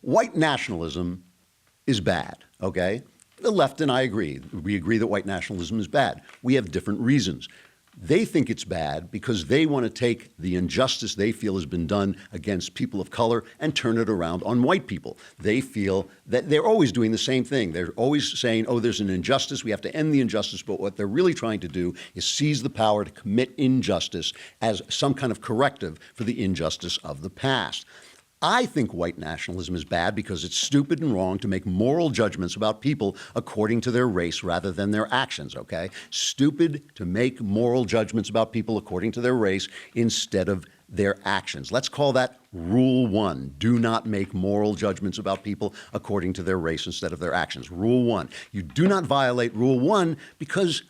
White nationalism is bad, okay? The left and I agree. We agree that white nationalism is bad. We have different reasons. They think it's bad because they want to take the injustice they feel has been done against people of color and turn it around on white people. They feel that they're always doing the same thing. They're always saying, oh, there's an injustice, we have to end the injustice, but what they're really trying to do is seize the power to commit injustice as some kind of corrective for the injustice of the past. I think white nationalism is bad because it's stupid and wrong to make moral judgments about people according to their race rather than their actions, okay? Stupid to make moral judgments about people according to their race instead of their actions. Let's call that Rule 1. Do not make moral judgments about people according to their race instead of their actions. Rule 1. You do not violate Rule 1 because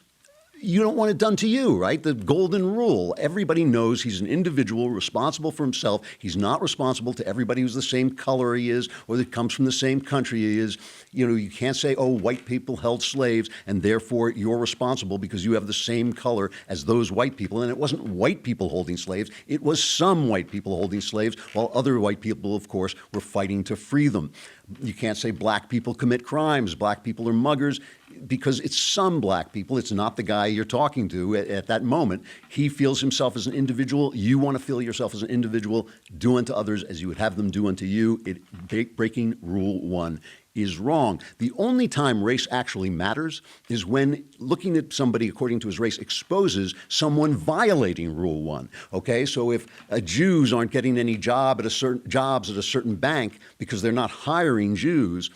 you don't want it done to you, right? The golden rule. Everybody knows he's an individual responsible for himself. He's not responsible to everybody who's the same color he is or that comes from the same country he is. You know, you can't say, oh, white people held slaves and therefore you're responsible because you have the same color as those white people. And it wasn't white people holding slaves. It was some white people holding slaves while other white people, of course, were fighting to free them. You can't say black people commit crimes, black people are muggers, because it's some black people. It's not the guy you're talking to at that moment. He feels himself as an individual. You want to feel yourself as an individual. Do unto others as you would have them do unto you. Breaking Rule 1 is wrong. The only time race actually matters is when looking at somebody according to his race exposes someone violating Rule 1. Okay, so if Jews aren't getting any jobs at a certain bank because they're not hiring Jews,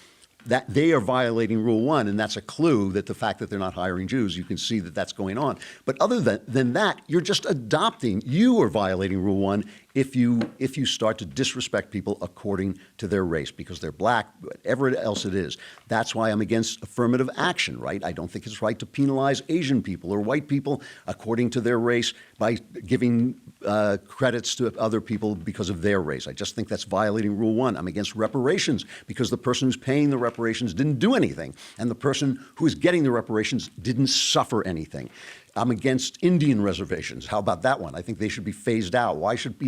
that they are violating Rule 1, and that's a clue that the fact that they're not hiring Jews, you can see that that's going on. But other than that, you're just adopting. You are violating Rule 1 if you start to disrespect people according to their race, because they're black, whatever else it is. That's why I'm against affirmative action, right? I don't think it's right to penalize Asian people or white people according to their race by giving credits to other people because of their race. I just think that's violating Rule 1. I'm against reparations because the person who's paying the reparations didn't do anything, and the person who is getting the reparations didn't suffer anything. I'm against Indian reservations. How about that one? I think they should be phased out. Why should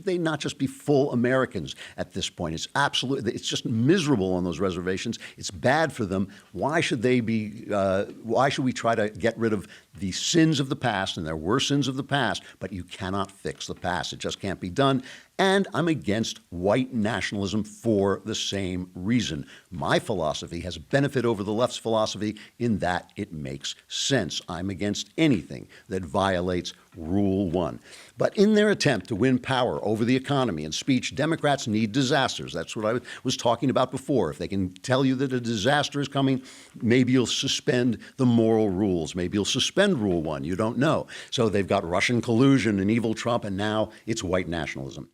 they not just be full Americans at this point? It's just miserable on those reservations. It's bad for them. Why should we try to get rid of the sins of the past? And there were sins of the past, but you cannot fix the past. It just can't be done. And I'm against white nationalism for the same reason. My philosophy has benefit over the left's philosophy in that it makes sense. I'm against anything that violates Rule 1. But in their attempt to win power over the economy and speech, Democrats need disasters. That's what I was talking about before. If they can tell you that a disaster is coming, maybe you'll suspend the moral rules. Maybe you'll suspend Rule 1. You don't know. So they've got Russian collusion and evil Trump, and now it's white nationalism.